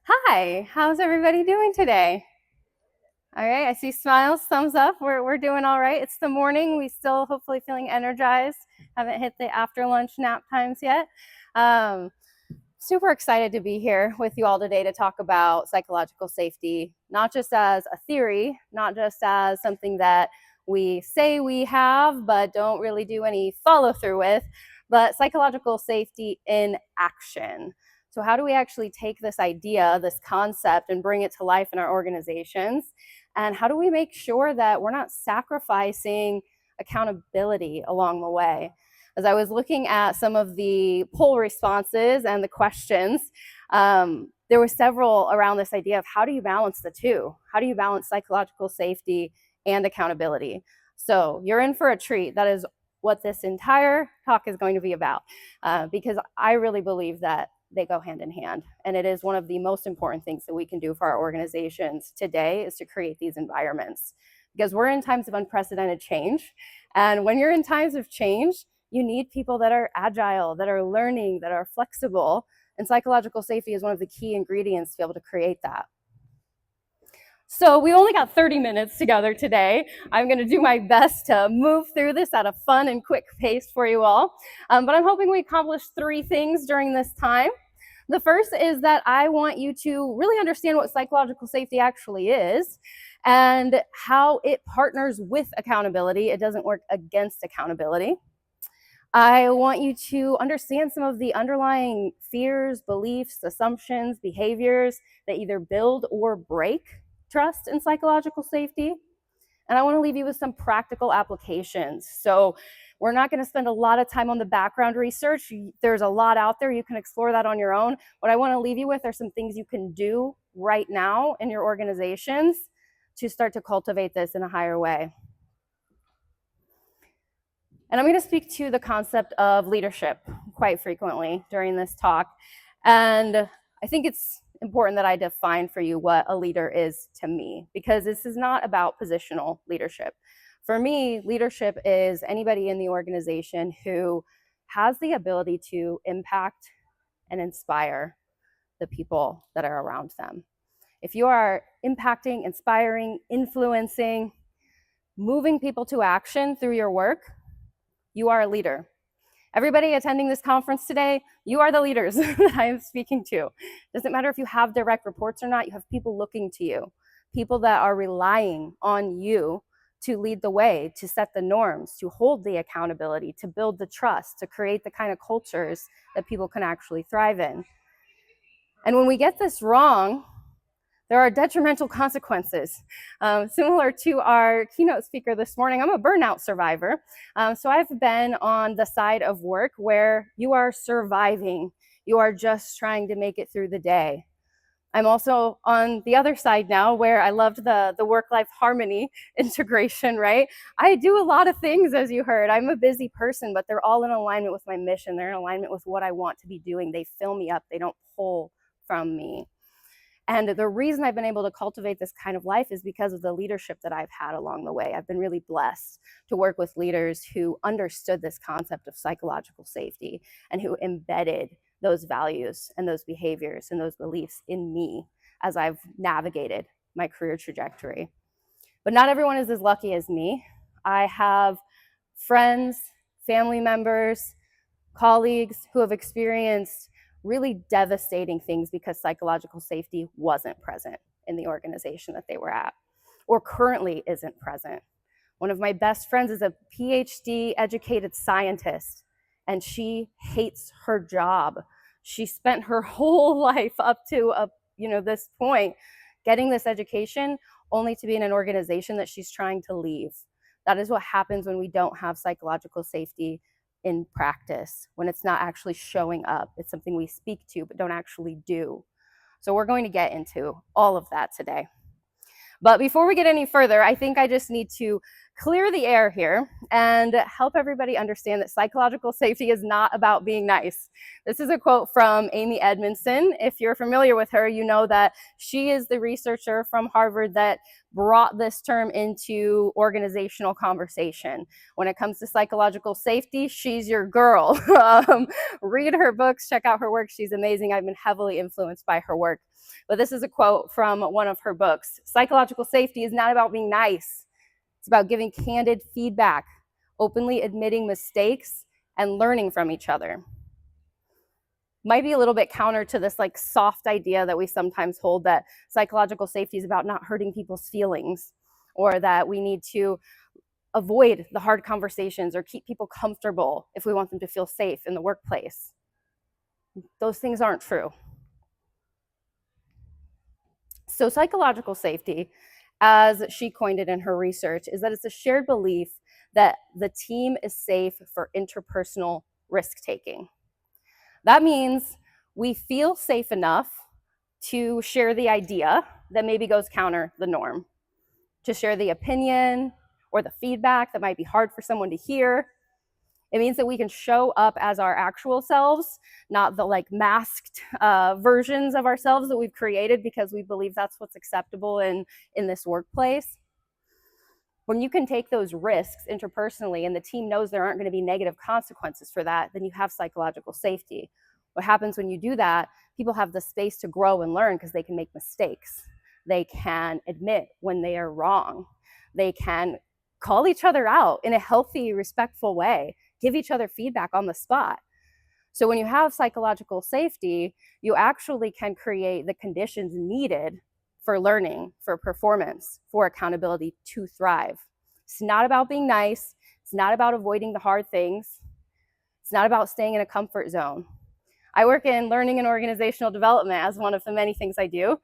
Hi, how's everybody doing today? All right, I see smiles, thumbs up. We're doing all right. It's the morning. We still hopefully feeling energized. Haven't hit the after lunch nap times yet. Um, Super excited to be here with you all today to talk about psychological safety, not just as a theory, not just as something that we say we have, but don't really do any follow through with, but psychological safety in action. So, how do we actually take this idea, this concept, and bring it to life in our organizations? And how do we make sure that we're not sacrificing accountability along the way? As I was looking at some of the poll responses and the questions, there were several around this idea of how do you balance the two? How do you balance psychological safety and accountability? So you're in for a treat. That is what this entire talk is going to be about, because I really believe that they go hand in hand. And it is one of the most important things that we can do for our organizations today is to create these environments. Because we're in times of unprecedented change. And when you're in times of change, you need people that are agile, that are learning, that are flexible. And psychological safety is one of the key ingredients to be able to create that. So we only got 30 minutes together today. I'm going to do my best to move through this at a fun and quick pace for you all. But I'm hoping we accomplish 3 things during this time. The first is that I want you to really understand what psychological safety actually is and how it partners with accountability. It doesn't work against accountability. I want you to understand some of the underlying fears, beliefs, assumptions, behaviors that either build or break trust in psychological safety. And I want to leave you with some practical applications. So we're not going to spend a lot of time on the background research. There's a lot out there. You can explore that on your own. What I want to leave you with are some things you can do right now in your organizations to start to cultivate this in a higher way. And I'm going to speak to the concept of leadership quite frequently during this talk. And I think it's important that I define for you what a leader is to me, because this is not about positional leadership. For me, leadership is anybody in the organization who has the ability to impact and inspire the people that are around them. If you are impacting, inspiring, influencing, moving people to action through your work, you are a leader. Everybody attending this conference today, you are the leaders that I am speaking to. Doesn't matter if you have direct reports or not, you have people looking to you, people that are relying on you to lead the way, to set the norms, to hold the accountability, to build the trust, to create the kind of cultures that people can actually thrive in. And when we get this wrong, there are detrimental consequences. Similar to our keynote speaker this morning, I'm a burnout survivor. So I've been on the side of work where you are surviving. You are just trying to make it through the day. I'm also on the other side now where I loved the work-life harmony integration, right? I do a lot of things, as you heard. I'm a busy person, but they're all in alignment with my mission. They're in alignment with what I want to be doing. They fill me up. They don't pull from me. And the reason I've been able to cultivate this kind of life is because of the leadership that I've had along the way. I've been really blessed to work with leaders who understood this concept of psychological safety and who embedded those values and those behaviors and those beliefs in me as I've navigated my career trajectory. But not everyone is as lucky as me. I have friends, family members, colleagues who have experienced really devastating things because psychological safety wasn't present in the organization that they were at, or currently isn't present. One of my best friends is a PhD educated scientist, and she hates her job. She spent her whole life up to this point getting this education only to be in an organization that she's trying to leave. That is what happens when we don't have psychological safety in practice, when it's not actually showing up. It's something we speak to but don't actually do. So we're going to get into all of that today. But before we get any further, I think I just need to clear the air here and help everybody understand that psychological safety is not about being nice. This is a quote from Amy Edmondson. If you're familiar with her, you know that she is the researcher from Harvard that brought this term into organizational conversation. When it comes to psychological safety, she's your girl. Read her books, check out her work. She's amazing. I've been heavily influenced by her work. But this is a quote from one of her books. Psychological safety is not about being nice. It's about giving candid feedback, openly admitting mistakes, and learning from each other. Might be a little bit counter to this like soft idea that we sometimes hold that psychological safety is about not hurting people's feelings, or that we need to avoid the hard conversations or keep people comfortable if we want them to feel safe in the workplace. Those things aren't true. So psychological safety, as she coined it in her research, is that it's a shared belief that the team is safe for interpersonal risk-taking. That means we feel safe enough to share the idea that maybe goes counter the norm, to share the opinion or the feedback that might be hard for someone to hear. It means that we can show up as our actual selves, not the like masked versions of ourselves that we've created because we believe that's what's acceptable in this workplace. When you can take those risks interpersonally and the team knows there aren't going to be negative consequences for that, then you have psychological safety. What happens when you do that, people have the space to grow and learn because they can make mistakes. They can admit when they are wrong. They can call each other out in a healthy, respectful way, give each other feedback on the spot. So when you have psychological safety, you actually can create the conditions needed for learning, for performance, for accountability to thrive. It's not about being nice. It's not about avoiding the hard things. It's not about staying in a comfort zone. I work in learning and organizational development as one of the many things I do.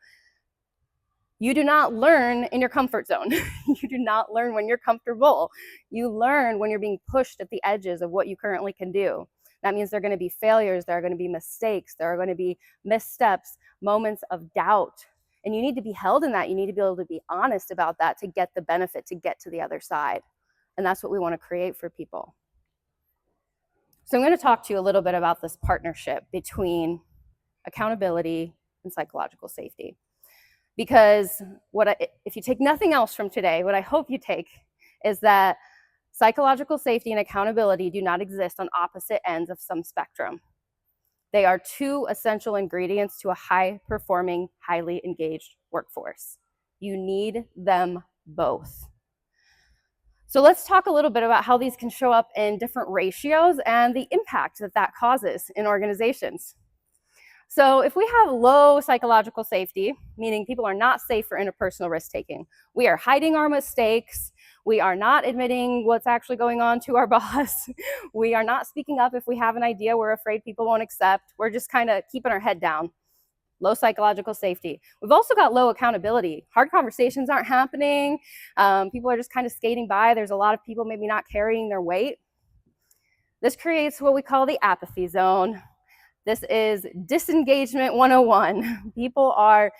You do not learn in your comfort zone. You do not learn when you're comfortable. You learn when you're being pushed at the edges of what you currently can do. That means there are going to be failures, there are going to be mistakes, there are going to be missteps, moments of doubt. And you need to be held in that. You need to be able to be honest about that to get the benefit, to get to the other side. And that's what we want to create for people. So I'm going to talk to you a little bit about this partnership between accountability and psychological safety. Because if you take nothing else from today, what I hope you take is that psychological safety and accountability do not exist on opposite ends of some spectrum. They are two essential ingredients to a high-performing, highly engaged workforce. You need them both. So let's talk a little bit about how these can show up in different ratios and the impact that that causes in organizations. So if we have low psychological safety, meaning people are not safe for interpersonal risk-taking, we are hiding our mistakes, we are not admitting what's actually going on to our boss, we are not speaking up if we have an idea we're afraid people won't accept, we're just kind of keeping our head down. Low psychological safety. We've also got low accountability. Hard conversations aren't happening. People are just kind of skating by. There's a lot of people maybe not carrying their weight. This creates what we call the apathy zone. This is disengagement 101. People are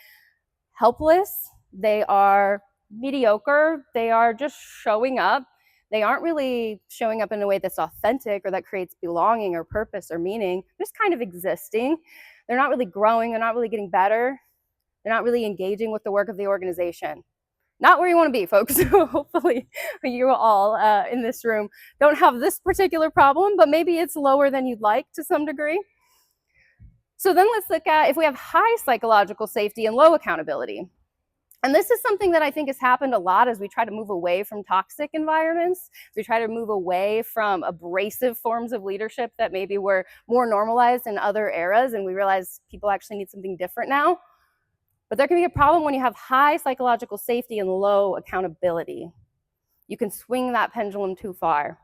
helpless. They are mediocre. They are just showing up. They aren't really showing up in a way that's authentic or that creates belonging or purpose or meaning. They're just kind of existing. They're not really growing. They're not really getting better. They're not really engaging with the work of the organization. Not where you want to be, folks. Hopefully you all in this room don't have this particular problem, but maybe it's lower than you'd like to some degree. So then let's look at if we have high psychological safety and low accountability. And this is something that I think has happened a lot as we try to move away from toxic environments, as we try to move away from abrasive forms of leadership that maybe were more normalized in other eras, and we realize people actually need something different now. But there can be a problem when you have high psychological safety and low accountability. You can swing that pendulum too far,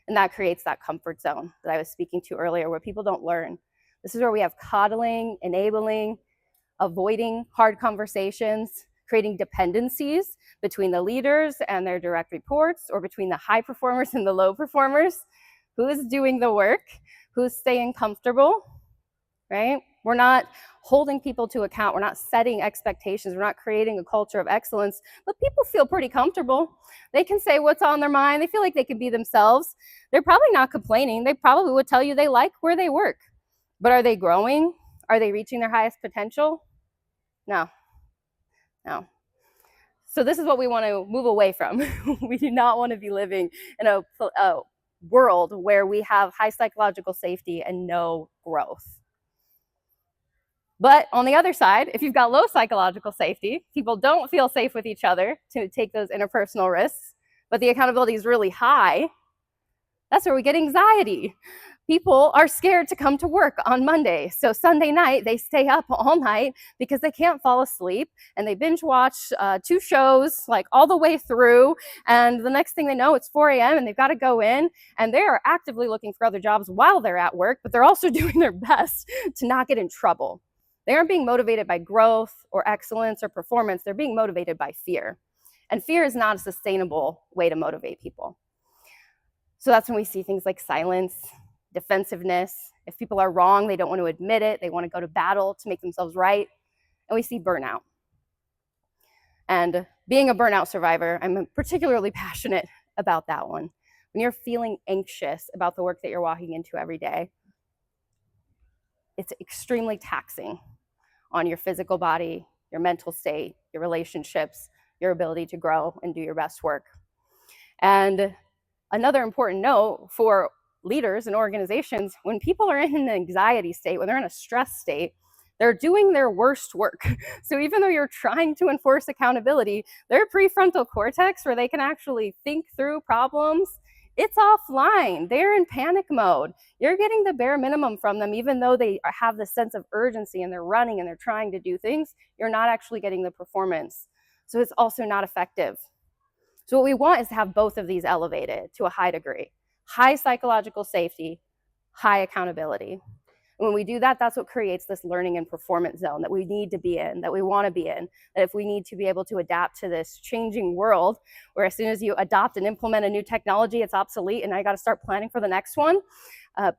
and that creates that comfort zone that I was speaking to earlier, where people don't learn. This is where we have coddling, enabling, avoiding hard conversations, creating dependencies between the leaders and their direct reports, or between the high performers and the low performers. Who is doing the work? Who's staying comfortable, right? We're not holding people to account. We're not setting expectations. We're not creating a culture of excellence, but people feel pretty comfortable. They can say what's on their mind. They feel like they can be themselves. They're probably not complaining. They probably would tell you they like where they work. But are they growing? Are they reaching their highest potential? No. So this is what we want to move away from. We do not want to be living in a world where we have high psychological safety and no growth. But on the other side, if you've got low psychological safety, people don't feel safe with each other to take those interpersonal risks, but the accountability is really high, that's where we get anxiety. People are scared to come to work on Monday. So Sunday night, they stay up all night because they can't fall asleep, and they binge watch 2 shows like all the way through. And the next thing they know, it's 4 a.m. and they've got to go in, and they are actively looking for other jobs while they're at work, but they're also doing their best to not get in trouble. They aren't being motivated by growth or excellence or performance. They're being motivated by fear. And fear is not a sustainable way to motivate people. So that's when we see things like silence, defensiveness. If people are wrong, they don't want to admit it. They want to go to battle to make themselves right. And we see burnout. And being a burnout survivor, I'm particularly passionate about that one. When you're feeling anxious about the work that you're walking into every day, it's extremely taxing on your physical body, your mental state, your relationships, your ability to grow and do your best work. And another important note for leaders and organizations, when people are in an anxiety state, when they're in a stress state, they're doing their worst work. So even though you're trying to enforce accountability, their prefrontal cortex, where they can actually think through problems, it's offline. They're in panic mode. You're getting the bare minimum from them, even though they have this sense of urgency and they're running and they're trying to do things, you're not actually getting the performance. So it's also not effective. So what we want is to have both of these elevated to a high degree. High psychological safety, high accountability. And when we do that, that's what creates this learning and performance zone that we need to be in, that we want to be in, that if we need to be able to adapt to this changing world, where as soon as you adopt and implement a new technology, it's obsolete and I got to start planning for the next one,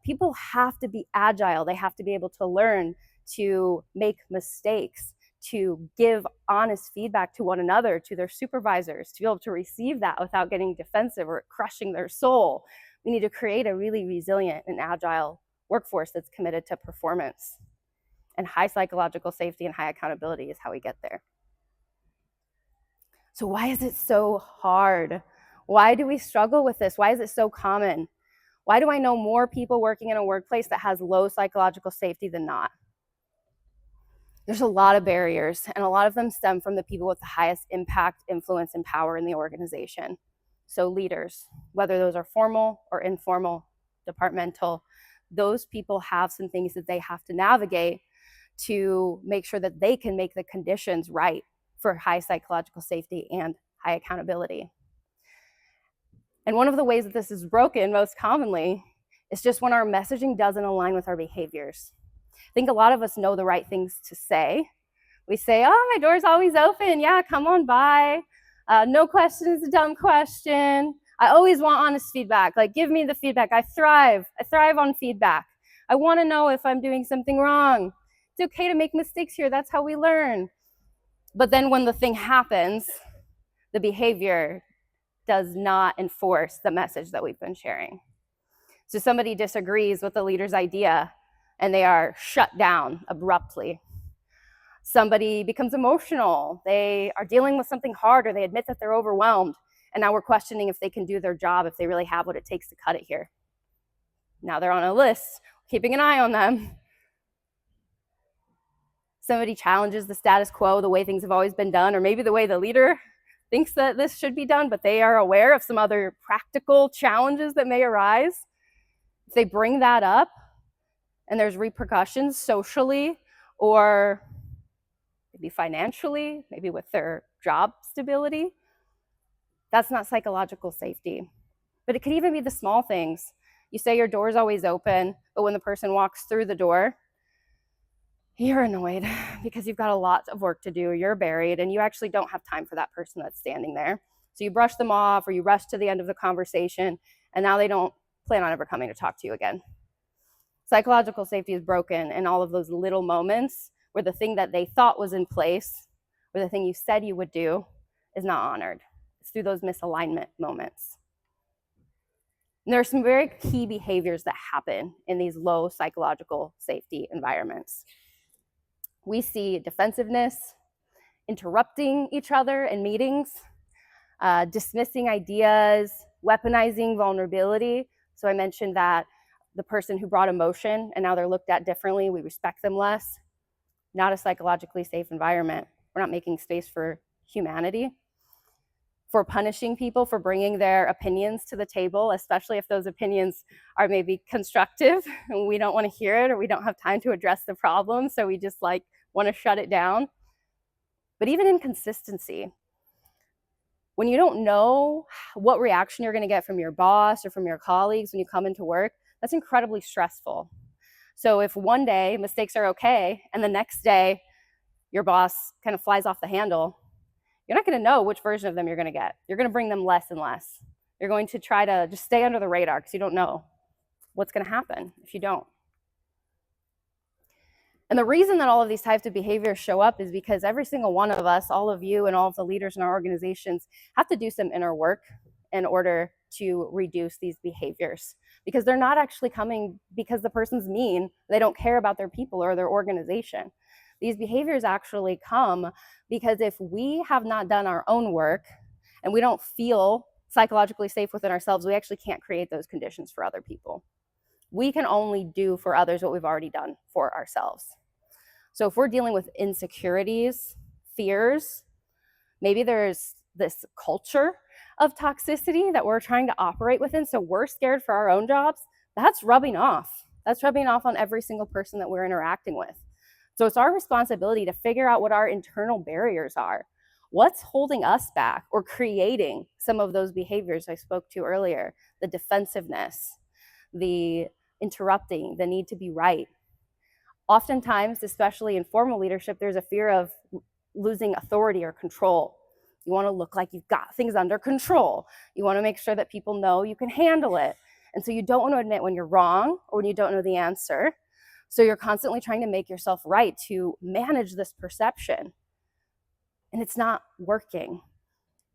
people have to be agile. They have to be able to learn to make mistakes, to give honest feedback to one another, to their supervisors, to be able to receive that without getting defensive or crushing their soul. We need to create a really resilient and agile workforce that's committed to performance. And high psychological safety and high accountability is how we get there. So why is it so hard? Why do we struggle with this? Why is it so common? Why do I know more people working in a workplace that has low psychological safety than not? There's a lot of barriers, and a lot of them stem from the people with the highest impact, influence, and power in the organization. So leaders, whether those are formal or informal, departmental, those people have some things that they have to navigate to make sure that they can make the conditions right for high psychological safety and high accountability. And one of the ways that this is broken most commonly is just when our messaging doesn't align with our behaviors. I think a lot of us know the right things to say. We say, oh, my door's always open. Yeah, come on by. No question is a dumb question. I always want honest feedback. Like, give me the feedback. I thrive on feedback. I want to know if I'm doing something wrong. It's okay to make mistakes here. That's how we learn. But then when the thing happens, the behavior does not enforce the message that we've been sharing. So somebody disagrees with the leader's idea and they are shut down abruptly. Somebody becomes emotional. They are dealing with something hard, or they admit that they're overwhelmed. And now we're questioning if they can do their job, if they really have what it takes to cut it here. Now they're on a list, keeping an eye on them. Somebody challenges the status quo, the way things have always been done, or maybe the way the leader thinks that this should be done, but they are aware of some other practical challenges that may arise. If they bring that up and there's repercussions socially or maybe financially, maybe with their job stability, that's not psychological safety. But it could even be the small things. You say your door's always open, but when the person walks through the door, you're annoyed because you've got a lot of work to do, you're buried, and you actually don't have time for that person that's standing there. So you brush them off, or you rush to the end of the conversation, and now they don't plan on ever coming to talk to you again. Psychological safety is broken in all of those little moments where the thing that they thought was in place, or the thing you said you would do, is not honored. It's through those misalignment moments. And there are some very key behaviors that happen in these low psychological safety environments. We see defensiveness, interrupting each other in meetings, dismissing ideas, weaponizing vulnerability. So I mentioned that the person who brought emotion and now they're looked at differently, we respect them less. Not a psychologically safe environment. We're not making space for humanity. For punishing people for bringing their opinions to the table, especially if those opinions are maybe constructive and we don't want to hear it or we don't have time to address the problem, so we just like want to shut it down. But even inconsistency, when you don't know what reaction you're going to get from your boss or from your colleagues when you come into work, that's incredibly stressful. So if one day mistakes are okay and the next day your boss kind of flies off the handle, you're not going to know which version of them you're going to get. You're going to bring them less and less. You're going to try to just stay under the radar because you don't know what's going to happen if you don't. And the reason that all of these types of behaviors show up is because every single one of us, all of you and all of the leaders in our organizations, have to do some inner work in order to reduce these behaviors, because they're not actually coming because the person's mean, they don't care about their people or their organization. These behaviors actually come because if we have not done our own work and we don't feel psychologically safe within ourselves, we actually can't create those conditions for other people. We can only do for others what we've already done for ourselves. So if we're dealing with insecurities, fears, maybe there's this culture of toxicity that we're trying to operate within, so we're scared for our own jobs, that's rubbing off. That's rubbing off on every single person that we're interacting with. So it's our responsibility to figure out what our internal barriers are. What's holding us back or creating some of those behaviors I spoke to earlier? The defensiveness, the interrupting, the need to be right. Oftentimes, especially in formal leadership, there's a fear of losing authority or control. You want to look like you've got things under control. You want to make sure that people know you can handle it. And so you don't want to admit when you're wrong or when you don't know the answer. So you're constantly trying to make yourself right to manage this perception. And it's not working.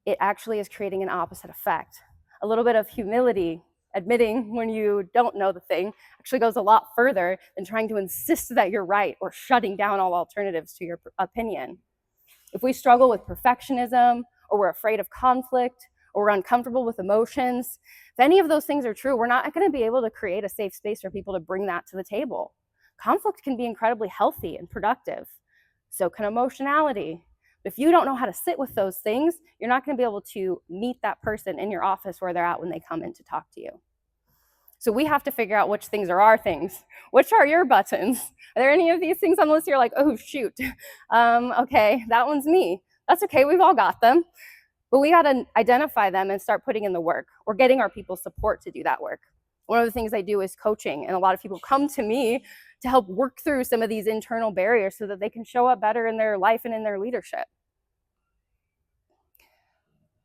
It actually is creating an opposite effect. A little bit of humility, admitting when you don't know the thing, actually goes a lot further than trying to insist that you're right or shutting down all alternatives to your opinion. If we struggle with perfectionism, or we're afraid of conflict, or we're uncomfortable with emotions, if any of those things are true, we're not going to be able to create a safe space for people to bring that to the table. Conflict can be incredibly healthy and productive. So can emotionality. But if you don't know how to sit with those things, you're not going to be able to meet that person in your office where they're at when they come in to talk to you. So we have to figure out which things are our things. Which are your buttons? Are there any of these things on the list you're like, oh, shoot. Okay, that one's me. That's okay, we've all got them. But we got to identify them and start putting in the work or getting our people support to do that work. One of the things I do is coaching, and a lot of people come to me to help work through some of these internal barriers so that they can show up better in their life and in their leadership.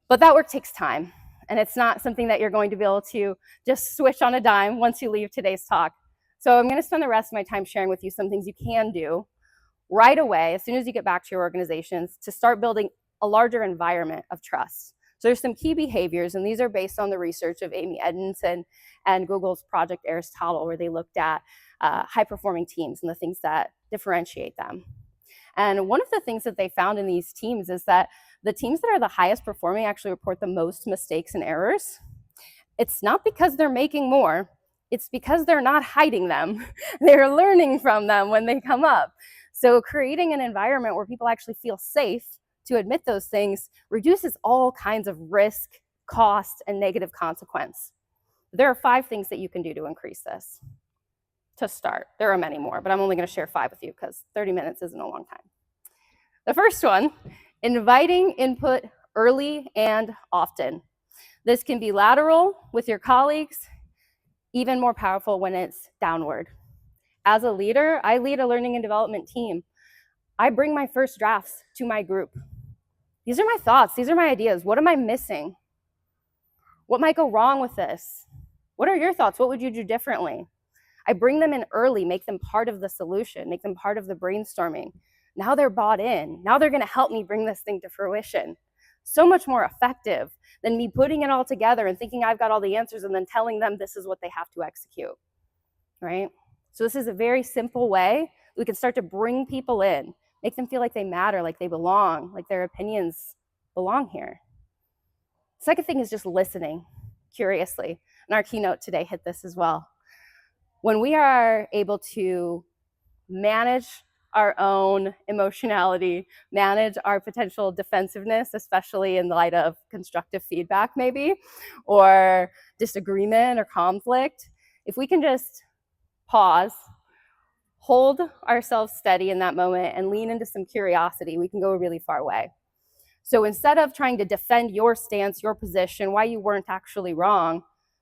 But that work takes time, and it's not something that you're going to be able to just switch on a dime once you leave today's talk. So I'm going to spend the rest of my time sharing with you some things you can do right away, as soon as you get back to your organizations, to start building a larger environment of trust. So there's some key behaviors, and these are based on the research of Amy Edmondson and Google's Project Aristotle, where they looked at high-performing teams and the things that differentiate them. And one of the things that they found in these teams is that the teams that are the highest performing actually report the most mistakes and errors. It's not because they're making more, it's because they're not hiding them. They're learning from them when they come up. So creating an environment where people actually feel safe to admit those things reduces all kinds of risk, cost, and negative consequence. There are 5 things that you can do to increase this. To start, there are many more, but I'm only going to share 5 with you because 30 minutes isn't a long time. The first one, inviting input early and often. This can be lateral with your colleagues, even more powerful when it's downward. As a leader, I lead a learning and development team. I bring my first drafts to my group. These are my thoughts, these are my ideas. What am I missing? What might go wrong with this? What are your thoughts? What would you do differently? I bring them in early, make them part of the solution, make them part of the brainstorming. Now they're bought in. Now they're going to help me bring this thing to fruition. So much more effective than me putting it all together and thinking I've got all the answers and then telling them this is what they have to execute, right? So this is a very simple way we can start to bring people in, make them feel like they matter, like they belong, like their opinions belong here. Second thing is just listening curiously. And our keynote today hit this as well. When we are able to manage our own emotionality, manage our potential defensiveness, especially in light of constructive feedback maybe, or disagreement or conflict, if we can just pause, hold ourselves steady in that moment and lean into some curiosity, we can go a really far way. So instead of trying to defend your stance, your position, why you weren't actually wrong,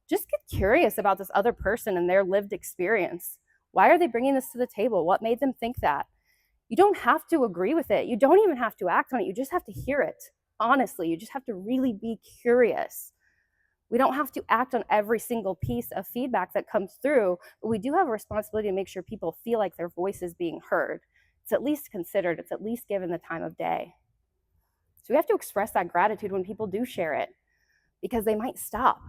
just get curious about this other person and their lived experience. Why are they bringing this to the table? What made them think that? You don't have to agree with it. You don't even have to act on it. You just have to hear it. Honestly, you just have to really be curious. We don't have to act on every single piece of feedback that comes through, but we do have a responsibility to make sure people feel like their voice is being heard. It's at least considered. It's at least given the time of day. So we have to express that gratitude when people do share it, because they might stop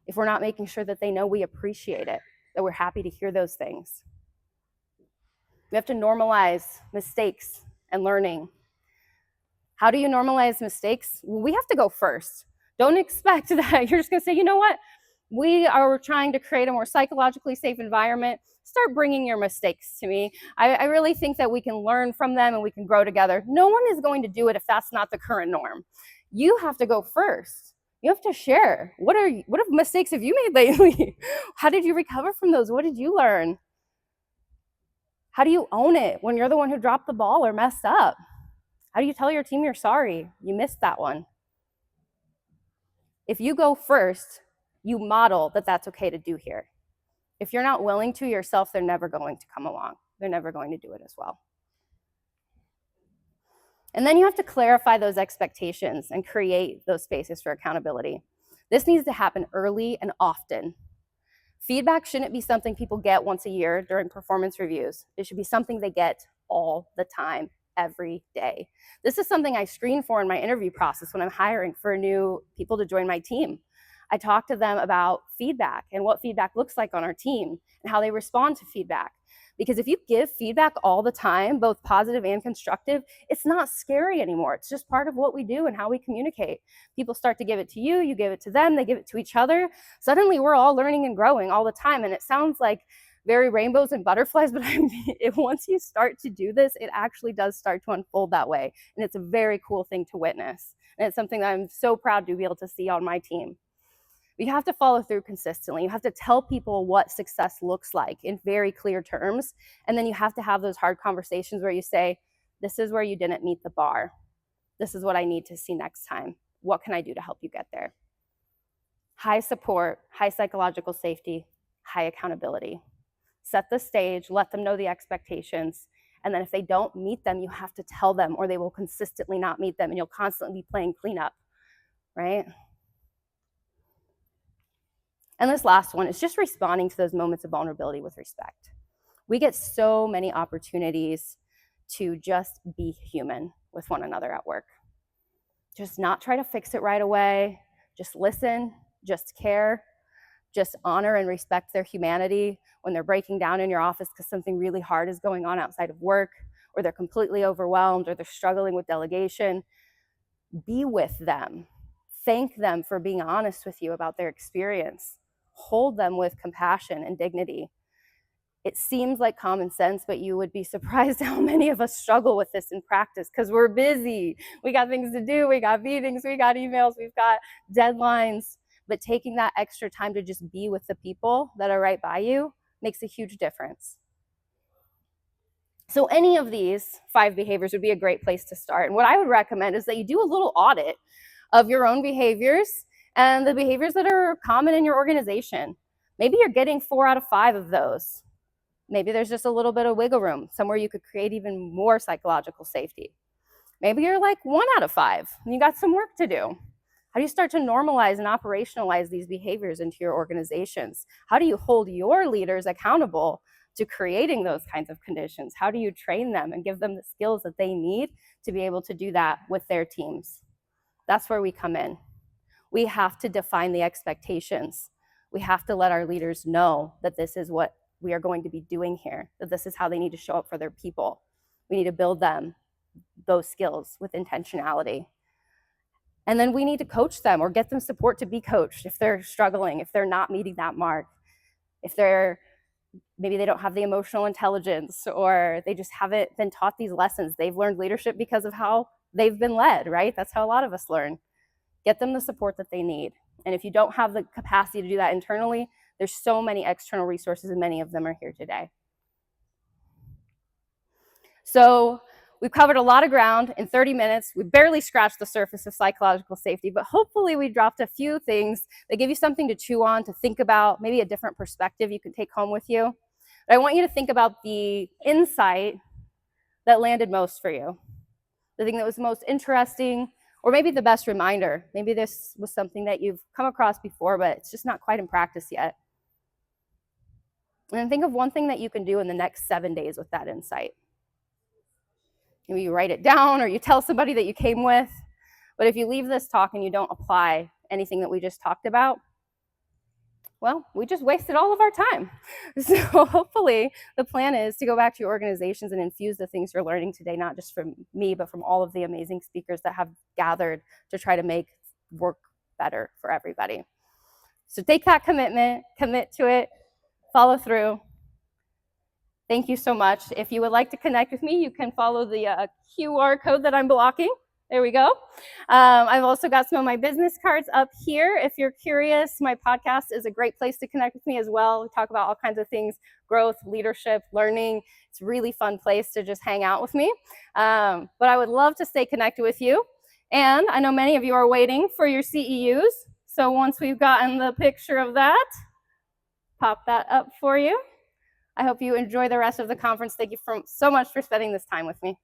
if we're not making sure that they know we appreciate it, that we're happy to hear those things. We have to normalize mistakes and learning. How do you normalize mistakes? Well, we have to go first. Don't expect that you're just going to say, you know what? We are trying to create a more psychologically safe environment. Start bringing your mistakes to me. I really think that we can learn from them and we can grow together. No one is going to do it if that's not the current norm. You have to go first. You have to share. What mistakes have you made lately? How did you recover from those? What did you learn? How do you own it when you're the one who dropped the ball or messed up? How do you tell your team you're sorry? You missed that one. If you go first, you model that that's okay to do here. If you're not willing to yourself, they're never going to come along. They're never going to do it as well. And then you have to clarify those expectations and create those spaces for accountability. This needs to happen early and often. Feedback shouldn't be something people get once a year during performance reviews. It should be something they get all the time, every day. This is something I screen for in my interview process when I'm hiring for new people to join my team. I talk to them about feedback and what feedback looks like on our team and how they respond to feedback. Because if you give feedback all the time, both positive and constructive, it's not scary anymore. It's just part of what we do and how we communicate. People start to give it to you, you give it to them, they give it to each other. Suddenly we're all learning and growing all the time. And it sounds like very rainbows and butterflies, but once you start to do this, it actually does start to unfold that way. And it's a very cool thing to witness. And it's something that I'm so proud to be able to see on my team. You have to follow through consistently. You have to tell people what success looks like in very clear terms. And then you have to have those hard conversations where you say, this is where you didn't meet the bar. This is what I need to see next time. What can I do to help you get there? High support, high psychological safety, high accountability. Set the stage, let them know the expectations. And then if they don't meet them, you have to tell them, or they will consistently not meet them and you'll constantly be playing cleanup, right? And this last one is just responding to those moments of vulnerability with respect. We get so many opportunities to just be human with one another at work. Just not try to fix it right away. Just listen, just care, just honor and respect their humanity when they're breaking down in your office because something really hard is going on outside of work, or they're completely overwhelmed, or they're struggling with delegation. Be with them. Thank them for being honest with you about their experience. Hold them with compassion and dignity. It seems like common sense, but you would be surprised how many of us struggle with this in practice because we're busy. We got things to do, we got meetings, we got emails, we've got deadlines. But taking that extra time to just be with the people that are right by you makes a huge difference. So any of these 5 behaviors would be a great place to start. And what I would recommend is that you do a little audit of your own behaviors and the behaviors that are common in your organization. Maybe you're getting 4 out of 5 of those. Maybe there's just a little bit of wiggle room, somewhere you could create even more psychological safety. Maybe you're like 1 out of 5 and you got some work to do. How do you start to normalize and operationalize these behaviors into your organizations? How do you hold your leaders accountable to creating those kinds of conditions? How do you train them and give them the skills that they need to be able to do that with their teams? That's where we come in. We have to define the expectations. We have to let our leaders know that this is what we are going to be doing here, that this is how they need to show up for their people. We need to build them those skills with intentionality. And then we need to coach them or get them support to be coached if they're struggling, if they're not meeting that mark, if maybe they don't have the emotional intelligence, or they just haven't been taught these lessons. They've learned leadership because of how they've been led, right? That's how a lot of us learn. Get them the support that they need. And if you don't have the capacity to do that internally, there's so many external resources, and many of them are here today. So we've covered a lot of ground in 30 minutes. We barely scratched the surface of psychological safety, but hopefully we dropped a few things that give you something to chew on, to think about, maybe a different perspective you can take home with you. But I want you to think about the insight that landed most for you, the thing that was most interesting, or maybe the best reminder. Maybe this was something that you've come across before, but it's just not quite in practice yet. And then think of one thing that you can do in the next 7 days with that insight. Maybe you write it down or you tell somebody that you came with. But if you leave this talk and you don't apply anything that we just talked about, well, we just wasted all of our time. So hopefully the plan is to go back to your organizations and infuse the things you're learning today, not just from me, but from all of the amazing speakers that have gathered to try to make work better for everybody. So take that commitment, commit to it, follow through. Thank you so much. If you would like to connect with me, you can follow the QR code that I'm blocking. There we go. I've also got some of my business cards up here. If you're curious, my podcast is a great place to connect with me as well. We talk about all kinds of things, growth, leadership, learning. It's a really fun place to just hang out with me. But I would love to stay connected with you. And I know many of you are waiting for your CEUs. So once we've gotten the picture of that, pop that up for you. I hope you enjoy the rest of the conference. Thank you so much for spending this time with me.